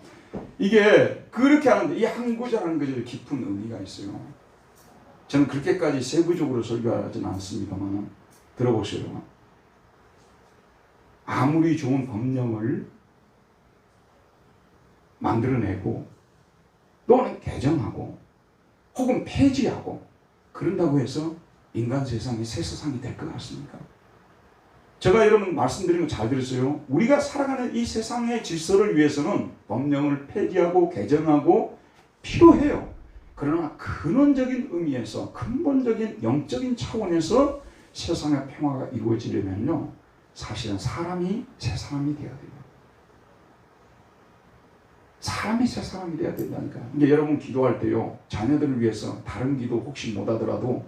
이게 그렇게 하는데 이 한 구절 한 구절에 깊은 의미가 있어요. 저는 그렇게까지 세부적으로 설교하지는 않습니다만 들어보세요. 아무리 좋은 법령을 만들어내고 또는 개정하고 혹은 폐지하고 그런다고 해서 인간 세상이 새 세상이 될 것 같습니까? 제가 여러분 말씀드린 거 잘 들으세요. 우리가 살아가는 이 세상의 질서를 위해서는 법령을 폐지하고 개정하고 필요해요. 그러나 근원적인 의미에서 근본적인 영적인 차원에서 세상의 평화가 이루어지려면요 사실은 사람이 새 사람이 되어야 돼요. 사람이 새 사람이 되어야 된다니까요. 이제 여러분 기도할 때요 자녀들을 위해서 다른 기도 혹시 못 하더라도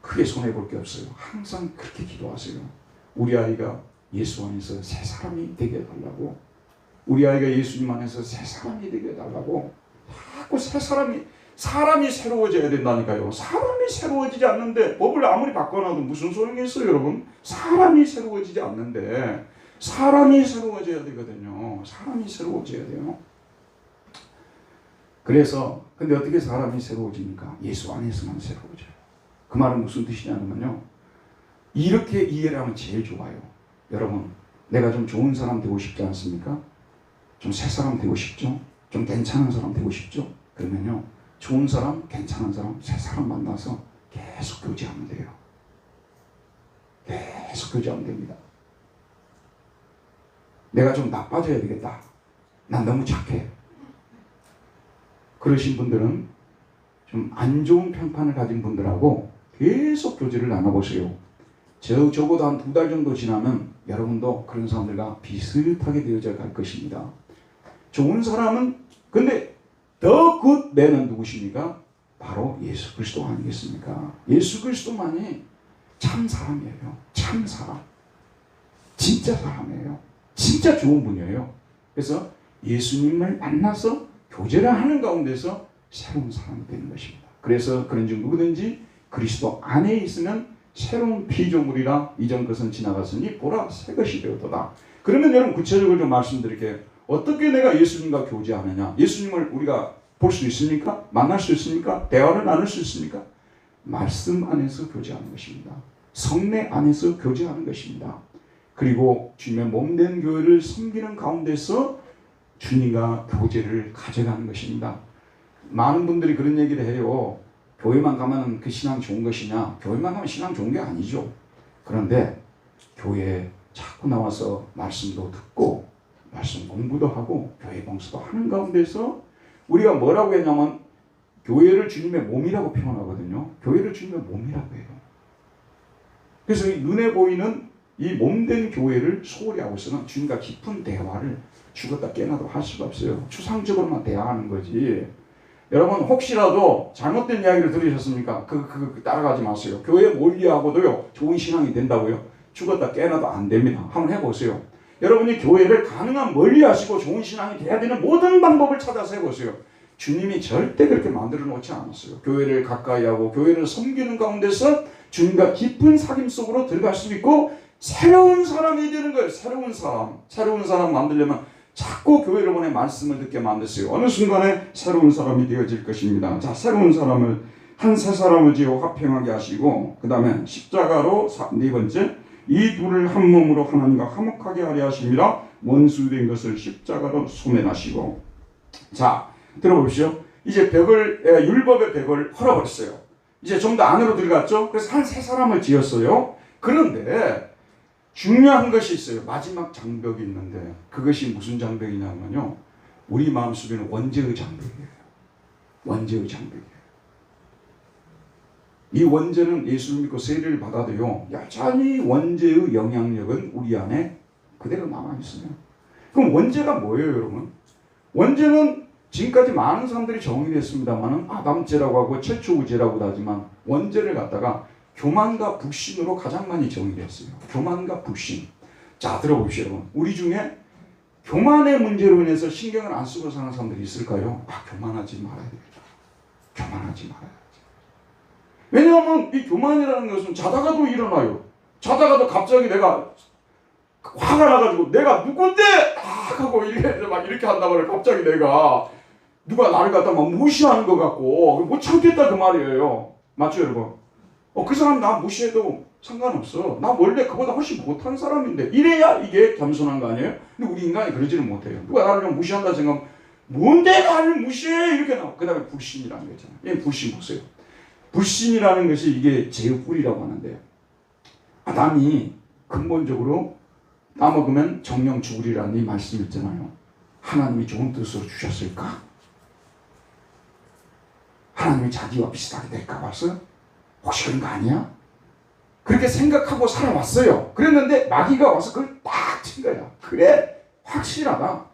크게 손해볼 게 없어요. 항상 그렇게 기도하세요. 우리 아이가 예수 안에서 새 사람이 되게 해달라고, 우리 아이가 예수님 안에서 새 사람이 되게 해달라고 자꾸 사람이 새로워져야 된다니까요. 사람이 새로워지지 않는데 법을 아무리 바꿔놔도 무슨 소용이 있어요, 여러분? 사람이 새로워지지 않는데 사람이 새로워져야 되거든요. 사람이 새로워져야 돼요. 그래서 근데 어떻게 사람이 새로워집니까? 예수 안에서만 새로워져요. 그 말은 무슨 뜻이냐면요, 이렇게 이해를 하면 제일 좋아요. 여러분, 내가 좀 좋은 사람 되고 싶지 않습니까? 좀 새 사람 되고 싶죠? 좀 괜찮은 사람 되고 싶죠? 그러면요 좋은 사람, 괜찮은 사람, 새 사람 만나서 계속 교제하면 돼요. 계속 교제하면 됩니다. 내가 좀 나빠져야 되겠다. 난 너무 착해. 그러신 분들은 좀 안 좋은 평판을 가진 분들하고 계속 교제를 나눠보세요. 적어도 한 2달 정도 지나면 여러분도 그런 사람들과 비슷하게 되어져 갈 것입니다. 좋은 사람은 근데 더 굿 매는 누구십니까? 바로 예수 그리스도 아니겠습니까? 예수 그리스도만이 참 사람이에요. 참 사람. 진짜 사람이에요. 진짜 좋은 분이에요. 그래서 예수님을 만나서 교제를 하는 가운데서 새로운 사람이 되는 것입니다. 그래서 그런지 누구든지 그리스도 안에 있으면 새로운 피조물이라 이전 것은 지나갔으니 보라 새 것이 되었도다. 그러면 여러분 구체적으로 좀 말씀드릴게요. 어떻게 내가 예수님과 교제하느냐? 예수님을 우리가 볼 수 있습니까? 만날 수 있습니까? 대화를 나눌 수 있습니까? 말씀 안에서 교제하는 것입니다. 성례 안에서 교제하는 것입니다. 그리고 주님의 몸된 교회를 섬기는 가운데서 주님과 교제를 가져가는 것입니다. 많은 분들이 그런 얘기를 해요. 교회만 가면 그 신앙 좋은 것이냐? 교회만 가면 신앙 좋은 게 아니죠. 그런데 교회에 자꾸 나와서 말씀도 듣고 말씀 공부도 하고 교회 봉사도 하는 가운데서 우리가 뭐라고 했냐면 교회를 주님의 몸이라고 표현하거든요. 교회를 주님의 몸이라고 해요. 그래서 이 눈에 보이는 이 몸된 교회를 소홀히 하고서는 주님과 깊은 대화를 죽었다 깨어나도 할 수가 없어요. 추상적으로만 대화하는 거지. 여러분 혹시라도 잘못된 이야기를 들으셨습니까? 따라가지 마세요. 교회 몰리하고도요 좋은 신앙이 된다고요? 죽었다 깨어나도 안 됩니다. 한번 해보세요. 여러분이 교회를 가능한 멀리 하시고 좋은 신앙이 돼야 되는 모든 방법을 찾아서 해보세요. 주님이 절대 그렇게 만들어 놓지 않았어요. 교회를 가까이 하고 교회를 섬기는 가운데서 주님과 깊은 사귐 속으로 들어갈 수 있고 새로운 사람이 되는 거예요. 새로운 사람 만들려면 자꾸 교회를 보내 말씀을 듣게 만드세요. 어느 순간에 새로운 사람이 되어질 것입니다. 자, 새로운 사람을 한 세 사람을 지어 화평하게 하시고 그 다음에 십자가로 네 번째 이 둘을 한 몸으로 하나님과 화목하게 하려 하심이라 원수된 것을 십자가로 소멸하시고. 자, 들어보십시오. 이제 율법의 벽을 헐어버렸어요. 이제 좀 더 안으로 들어갔죠. 그래서 한 세 사람을 지었어요. 그런데 중요한 것이 있어요. 마지막 장벽이 있는데 그것이 무슨 장벽이냐면요, 우리 마음속에는 원죄의 장벽이에요. 원죄의 장벽이에요. 이 원죄는 예수를 믿고 세례를 받아도요, 여전히 원죄의 영향력은 우리 안에 그대로 남아있어요. 그럼 원죄가 뭐예요, 여러분? 원죄는 지금까지 많은 사람들이 정의했습니다만 아담죄라고 하고 최초의죄라고도 하지만, 원죄를 갖다가 교만과 불신으로 가장 많이 정의했어요. 교만과 불신. 자, 들어보십시오, 여러분. 우리 중에 교만의 문제로 인해서 신경을 안 쓰고 사는 사람들이 있을까요? 교만하지 말아야 되겠다. 교만하지 말아야지. 왜냐하면 이 교만이라는 것은 자다가도 일어나요. 자다가도 갑자기 내가 화가 나가지고 내가 누군데 하고 이렇게 한단 말이에요. 갑자기 내가 누가 나를 갖다 막 무시하는 것 같고 못 참겠다 그 말이에요. 맞죠, 여러분? 그 사람 나 무시해도 상관없어. 나 원래 그보다 훨씬 못하는 사람인데. 이래야 이게 겸손한 거 아니에요? 근데 우리 인간이 그러지는 못해요. 누가 나를 좀 무시한다 생각하면 뭔데 나를 무시해? 이렇게 나와. 그 다음에 불신이라는 거 있잖아요. 이 불신 보세요. 불신이라는 것이 이게 죄의 뿌리라고 하는데, 아담이 근본적으로 따먹으면 정령 죽으리라는 이 말씀이 있잖아요. 하나님이 좋은 뜻으로 주셨을까? 하나님이 자기와 비슷하게 될까 봐서? 혹시 그런 거 아니야? 그렇게 생각하고 살아왔어요. 그랬는데 마귀가 와서 그걸 딱 친 거야. 그래, 확실하다.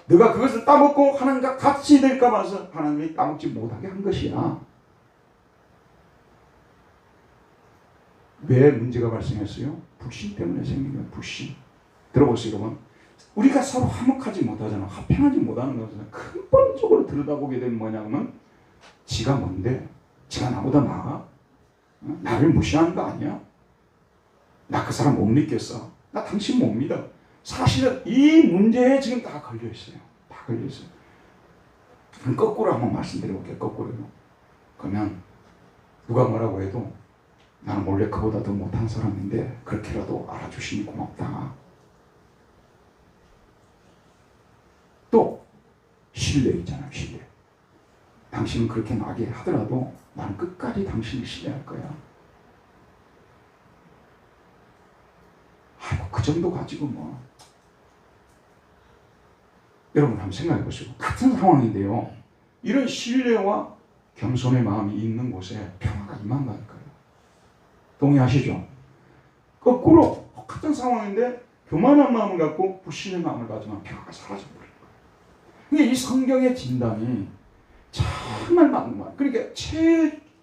너가 그것을 따먹고 하나님과 같이 될까 봐서 하나님이 따먹지 못하게 한 것이야. 왜 문제가 발생했어요? 불신 때문에 생긴 거예요. 불신. 들어보세요, 여러분. 우리가 서로 화목하지 못하잖아. 화평하지 못하는 것은 근본적으로 들여다보게 되면 뭐냐면, 지가 뭔데? 지가 나보다 나아? 나를 무시하는 거 아니야? 나 그 사람 못 믿겠어. 나 당신 못 믿어. 사실은 이 문제에 지금 다 걸려있어요. 다 걸려있어요. 그럼 거꾸로 한번 말씀드려볼게요. 거꾸로요. 그러면 누가 뭐라고 해도 나는 원래 그보다 더 못한 사람인데 그렇게라도 알아주시니 고맙다. 또 신뢰 있잖아요. 신뢰. 당신은 그렇게 나게 하더라도 나는 끝까지 당신을 신뢰할 거야. 그 정도 가지고 뭐. 여러분 한번 생각해 보시고, 같은 상황인데요, 이런 신뢰와 겸손의 마음이 있는 곳에 평화가 임한다는 거예요. 동의하시죠? 거꾸로 같은 상황인데 교만한 마음을 갖고 불신의 마음을 가지면 평화가 사라져버리는 거예요. 그러니까 이 성경의 진단이 정말 맞는 거예요. 그러니까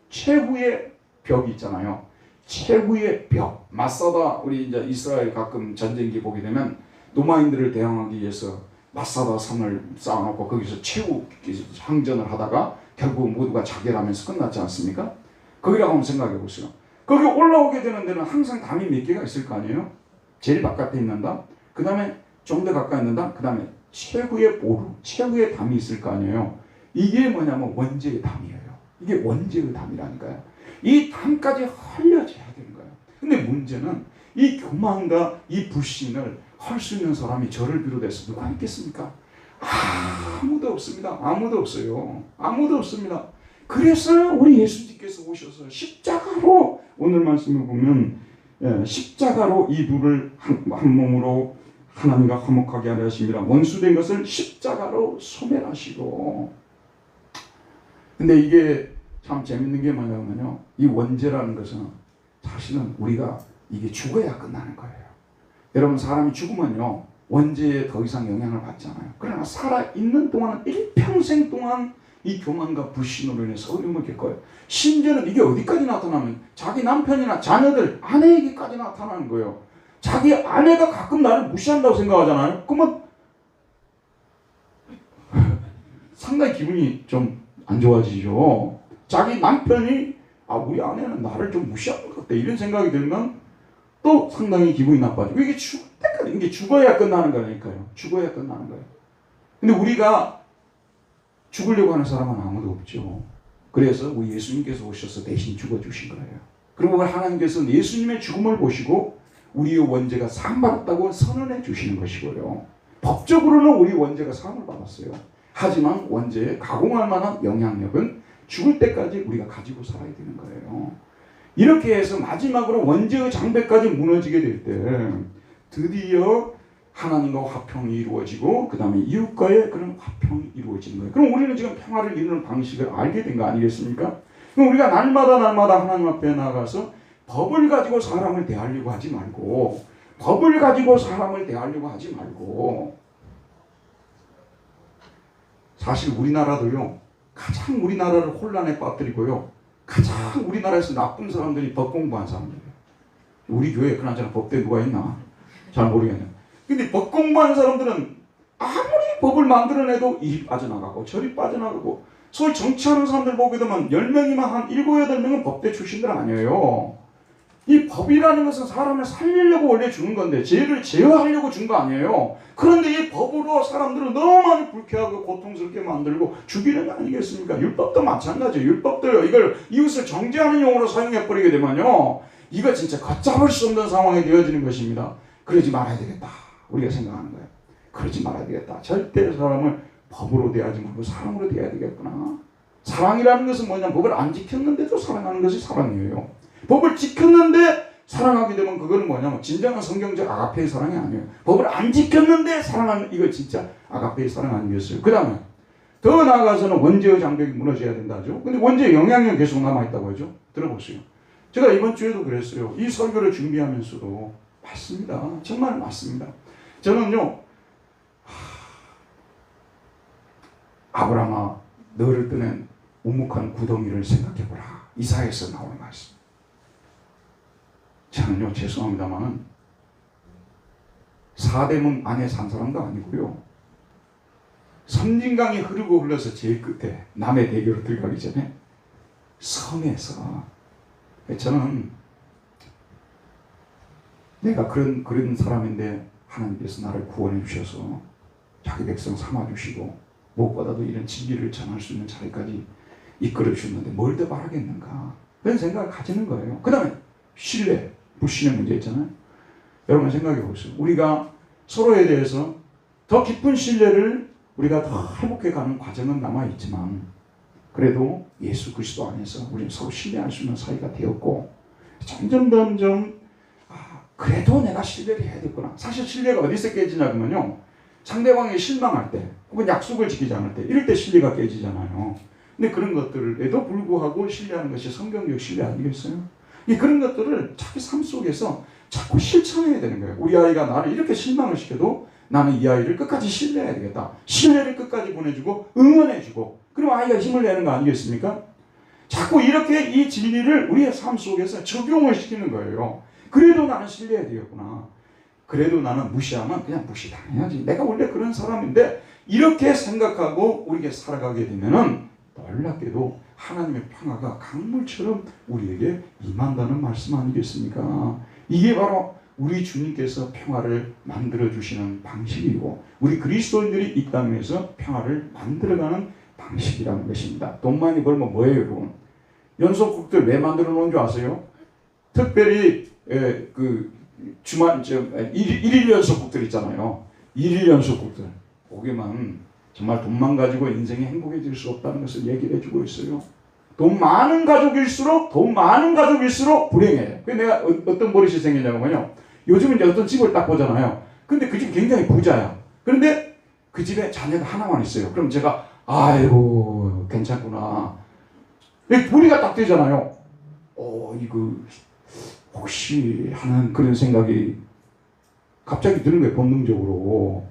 최후의 벽이 있잖아요. 최후의 벽. 마사다, 우리 이제 이스라엘 가끔 전쟁기 보게 되면 노마인들을 대항하기 위해서 마사다 산을 쌓아놓고 거기서 최후 항전을 하다가 결국 모두가 자결하면서 끝났지 않습니까? 거기라고 한번 생각해 보세요. 거기 올라오게 되는 데는 항상 담이 몇 개가 있을 거 아니에요? 제일 바깥에 있는 담, 그 다음에 좀 더 가까이 있는 담, 그 다음에 최후의 보루, 최후의 담이 있을 거 아니에요? 이게 뭐냐면 원죄의 담이에요. 이게 원죄의 담이라니까요. 이 담까지 헐려져야 되는 거예요. 근데 문제는 이 교만과 이 불신을 할 수 있는 사람이 저를 비롯해서 누가 있겠습니까? 아무도 없습니다. 아무도 없어요. 아무도 없습니다. 그래서 우리 예수님께서 오셔서 십자가로, 오늘 말씀을 보면 십자가로 이 둘을 한 몸으로 하나님과 화목하게 하려 하심이라. 원수된 것을 십자가로 소멸하시고. 근데 이게 참 재밌는 게 뭐냐면요, 이 원죄라는 것은 사실은 우리가 이게 죽어야 끝나는 거예요. 여러분, 사람이 죽으면요 원죄에 더 이상 영향을 받지 않아요. 그러나 살아있는 동안은 일평생 동안 이 교만과 불신으로 인해서 어려움을 겪어요. 심지어는 이게 어디까지 나타나면 자기 남편이나 자녀들, 아내에게까지 나타나는 거예요. 자기 아내가 가끔 나를 무시한다고 생각하잖아요. 그러면 상당히 기분이 좀 안 좋아지죠. 자기 남편이 우리 아내는 나를 좀 무시하는 것 같다 이런 생각이 들면 또 상당히 기분이 나빠지고, 이게 죽을 때까지, 이게 죽어야 끝나는 거니까요. 죽어야 끝나는 거예요. 근데 우리가 죽으려고 하는 사람은 아무도 없죠. 그래서 우리 예수님께서 오셔서 대신 죽어주신 거예요. 그리고 하나님께서는 예수님의 죽음을 보시고 우리의 원죄가 사함받았다고 선언해 주시는 것이고요. 법적으로는 우리 원죄가 사함을 받았어요. 하지만 원죄에 가공할 만한 영향력은 죽을 때까지 우리가 가지고 살아야 되는 거예요. 이렇게 해서 마지막으로 원죄의 장벽까지 무너지게 될 때 드디어 하나님과 화평이 이루어지고 그 다음에 이웃과의 그런 화평이 이루어지는 거예요. 그럼 우리는 지금 평화를 이루는 방식을 알게 된 거 아니겠습니까? 그럼 우리가 날마다 하나님 앞에 나가서 법을 가지고 사람을 대하려고 하지 말고 법을 가지고 사람을 대하려고 하지 말고 사실 우리나라도요 가장 우리나라를 혼란에 빠뜨리고요 가장 우리나라에서 나쁜 사람들이 법 공부한 사람들이에요. 우리 교회에 그나저나 법대 누가 있나? 잘 모르겠네요. 근데 법 공부한 사람들은 아무리 법을 만들어내도 이리 빠져나가고 저리 빠져나가고 소위 정치하는 사람들 보게 되면 10명이면 한 7, 8명은 법대 출신들 아니에요. 이 법이라는 것은 사람을 살리려고 원래 주는 건데 죄를 제어하려고 준 거 아니에요. 그런데 이 법으로 사람들을 너무 많이 불쾌하고 고통스럽게 만들고 죽이는 거 아니겠습니까? 율법도 마찬가지예요. 율법도 이걸 이웃을 정죄하는 용어로 사용해버리게 되면요 이거 진짜 걷잡을 수 없는 상황이 되어지는 것입니다. 그러지 말아야 되겠다. 우리가 생각하는 거예요. 그러지 말아야 되겠다. 절대 사람을 법으로 대하지 말고 사랑으로 대해야 되겠구나. 사랑이라는 것은 뭐냐? 법을 안 지켰는데도 사랑하는 것이 사랑이에요. 법을 지켰는데 사랑하게 되면 그거는 뭐냐면 진정한 성경적 아가페의 사랑이 아니에요. 법을 안 지켰는데 사랑하는 이거 진짜 아가페의 사랑 아니겠어요? 그 다음에 더 나아가서는 원죄의 장벽이 무너져야 된다죠. 근데 원죄의 영향력이 계속 남아있다고 하죠. 들어보세요. 제가 이번 주에도 그랬어요. 이 설교를 준비하면서도 맞습니다. 정말 맞습니다. 저는요 아브라함아 너를 뜨는 우묵한 구덩이를 생각해보라. 이사야에서 나오는 말씀. 저는요 죄송합니다만 사대문 안에 산 사람도 아니고요 섬진강이 흐르고 흘러서 제일 끝에 남해 대교로 들어가기 전에 섬에서 저는 내가 그런 사람인데 하나님께서 나를 구원해 주셔서 자기 백성 삼아주시고 무엇보다도 이런 진리를 전할 수 있는 자리까지 이끌어 주셨는데 뭘 더 바라겠는가 그런 생각을 가지는 거예요. 그 다음에 신뢰 불신의 문제 있잖아요. 여러분 생각해 보세요. 우리가 서로에 대해서 더 깊은 신뢰를 우리가 더 회복해가는 과정은 남아있지만 그래도 예수 그리스도 안에서 우리는 서로 신뢰할 수 있는 사이가 되었고 점점 그래도 내가 신뢰를 해야 되구나. 사실 신뢰가 어디서 깨지냐 그러면요 상대방이 실망할 때 혹은 약속을 지키지 않을 때 이럴 때 신뢰가 깨지잖아요. 근데 그런 것들에도 불구하고 신뢰하는 것이 성경적 신뢰 아니겠어요? 그런 것들을 자기 삶 속에서 자꾸 실천해야 되는 거예요. 우리 아이가 나를 이렇게 실망을 시켜도 나는 이 아이를 끝까지 신뢰해야 되겠다. 신뢰를 끝까지 보내주고 응원해주고 그럼 아이가 힘을 내는 거 아니겠습니까? 자꾸 이렇게 이 진리를 우리의 삶 속에서 적용을 시키는 거예요. 그래도 나는 신뢰해야 되겠구나. 그래도 나는 무시하면 그냥 무시당해야지. 내가 원래 그런 사람인데 이렇게 생각하고 우리가 살아가게 되면은 놀랍게도 하나님의 평화가 강물처럼 우리에게 임한다는 말씀 아니겠습니까? 이게 바로 우리 주님께서 평화를 만들어주시는 방식이고 우리 그리스도인들이 이 땅에서 평화를 만들어가는 방식이라는 것입니다. 돈 많이 벌면 뭐예요 여러분? 연속국들 왜 만들어 놓은 줄 아세요? 특별히 일일 연속국들 있잖아요. 일일 연속국들 거기만 정말 돈만 가지고 인생이 행복해질 수 없다는 것을 얘기를 해주고 있어요. 돈 많은 가족일수록 불행해요. 그래서 내가 어떤 버릇이 생기냐면요. 요즘 이제 어떤 집을 딱 보잖아요. 근데 그 집 굉장히 부자야. 그런데 그 집에 자녀가 하나만 있어요. 그럼 제가 아이고 괜찮구나. 불이가 딱 되잖아요. 이거 혹시 하는 그런 생각이 갑자기 드는 거예요. 본능적으로.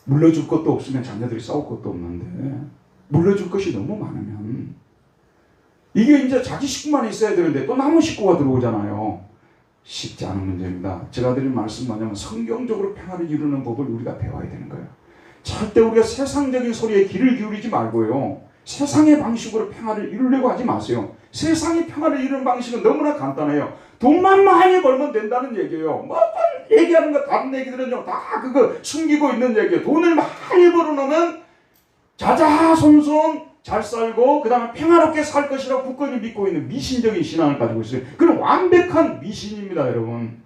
물려줄 것도 없으면 자녀들이 싸울 것도 없는데 물려줄 것이 너무 많으면 이게 이제 자기 식구만 있어야 되는데 또 남은 식구가 들어오잖아요. 쉽지 않은 문제입니다. 제가 드린 말씀 뭐냐면 성경적으로 평화를 이루는 법을 우리가 배워야 되는 거예요. 절대 우리가 세상적인 소리에 귀를 기울이지 말고요. 세상의 방식으로 평화를 이루려고 하지 마세요. 세상의 평화를 이루는 방식은 너무나 간단해요. 돈만 많이 벌면 된다는 얘기예요. 뭐 얘기하는 거 다른 얘기들은요 다 그거 숨기고 있는 얘기예요. 돈을 많이 벌어놓으면 자자손손 잘 살고 그 다음에 평화롭게 살 것이라고 굳건히 믿고 있는 미신적인 신앙을 가지고 있어요. 그건 완벽한 미신입니다 여러분.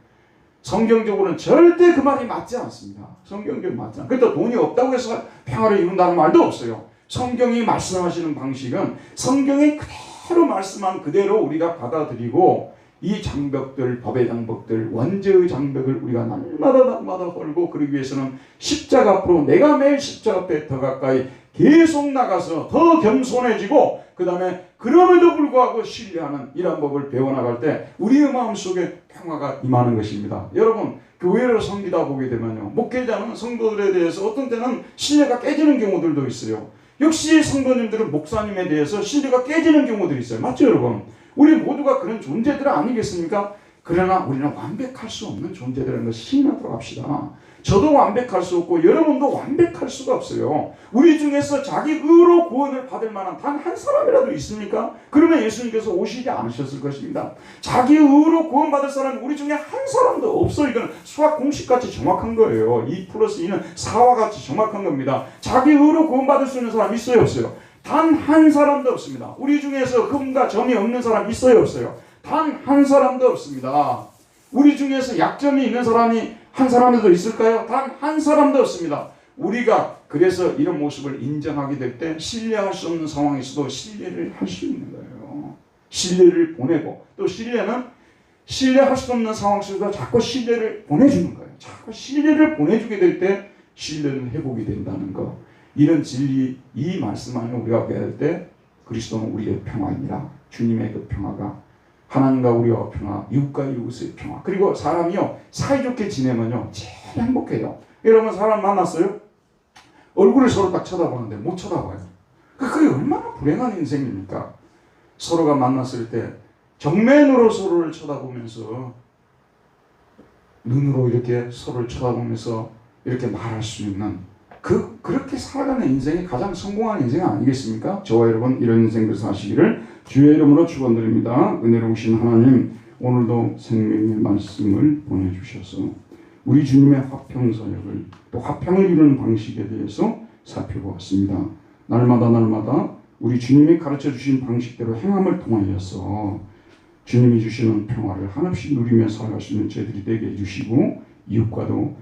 성경적으로는 절대 그 말이 맞지 않습니다. 성경적으로 맞지 않습니다. 그래도 돈이 없다고 해서 평화를 이룬다는 말도 없어요. 성경이 말씀하시는 방식은 성경이 그대로 말씀한 그대로 우리가 받아들이고 이 장벽들, 법의 장벽들, 원죄의 장벽을 우리가 날마다 걸고 그러기 위해서는 십자가 앞으로 내가 매일 십자가 앞에 더 가까이 계속 나가서 더 겸손해지고 그 다음에 그럼에도 불구하고 신뢰하는 이런 법을 배워나갈 때 우리의 마음속에 평화가 임하는 것입니다. 여러분 교회를 섬기다 보게 되면요 목회자는 성도들에 대해서 어떤 때는 신뢰가 깨지는 경우들도 있어요. 역시 성도님들은 목사님에 대해서 신뢰가 깨지는 경우들이 있어요. 맞죠 여러분? 우리 모두가 그런 존재들 아니겠습니까? 그러나 우리는 완벽할 수 없는 존재들인 것을 시인하도록 합시다. 저도 완벽할 수 없고 여러분도 완벽할 수가 없어요. 우리 중에서 자기 의로 구원을 받을 만한 단 한 사람이라도 있습니까? 그러면 예수님께서 오시지 않으셨을 것입니다. 자기 의로 구원받을 사람이 우리 중에 한 사람도 없어. 이건 수학 공식같이 정확한 거예요. 2 플러스 2는 4와 같이 정확한 겁니다. 자기 의로 구원받을 수 있는 사람 있어요 없어요? 단 한 사람도 없습니다. 우리 중에서 흠과 점이 없는 사람 있어요 없어요? 단 한 사람도 없습니다. 우리 중에서 약점이 있는 사람이 한 사람도 있을까요? 단 한 사람도 없습니다. 우리가 그래서 이런 모습을 인정하게 될 때 신뢰할 수 없는 상황에서도 신뢰를 할 수 있는 거예요. 신뢰를 보내고 또 신뢰는 신뢰할 수 없는 상황 속에서 자꾸 신뢰를 보내주는 거예요. 자꾸 신뢰를 보내주게 될 때 신뢰는 회복이 된다는 거. 이런 진리, 이 말씀 안에 우리가 배울 때 그리스도는 우리의 평화입니다. 주님의 그 평화가 하나님과 우리와 평화, 이웃과 이웃의 평화. 그리고 사람이요 사이좋게 지내면요 제일 행복해요. 여러분 사람 만났어요? 얼굴을 서로 딱 쳐다보는데 못 쳐다봐요. 그게 얼마나 불행한 인생입니까? 서로가 만났을 때 정면으로 서로를 쳐다보면서 눈으로 이렇게 서로를 쳐다보면서 이렇게 말할 수 있는 그렇게 살아가는 인생이 가장 성공한 인생 아니겠습니까? 저와 여러분 이런 인생들 사시기를 주의 이름으로 축원드립니다. 은혜로우신 하나님, 오늘도 생명의 말씀을 보내주셔서 우리 주님의 화평사역을 또 화평을 이루는 방식에 대해서 살펴보았습니다. 날마다 우리 주님이 가르쳐 주신 방식대로 행함을 통하여서 주님이 주시는 평화를 한없이 누리며 살아갈 수 있는 저희들이 되게 해주시고 이웃과도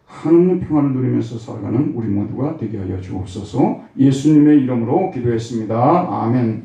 하나님의 평화를 누리면서 살아가는 우리 모두가 되게 하여 주옵소서. 예수님의 이름으로 기도했습니다. 아멘.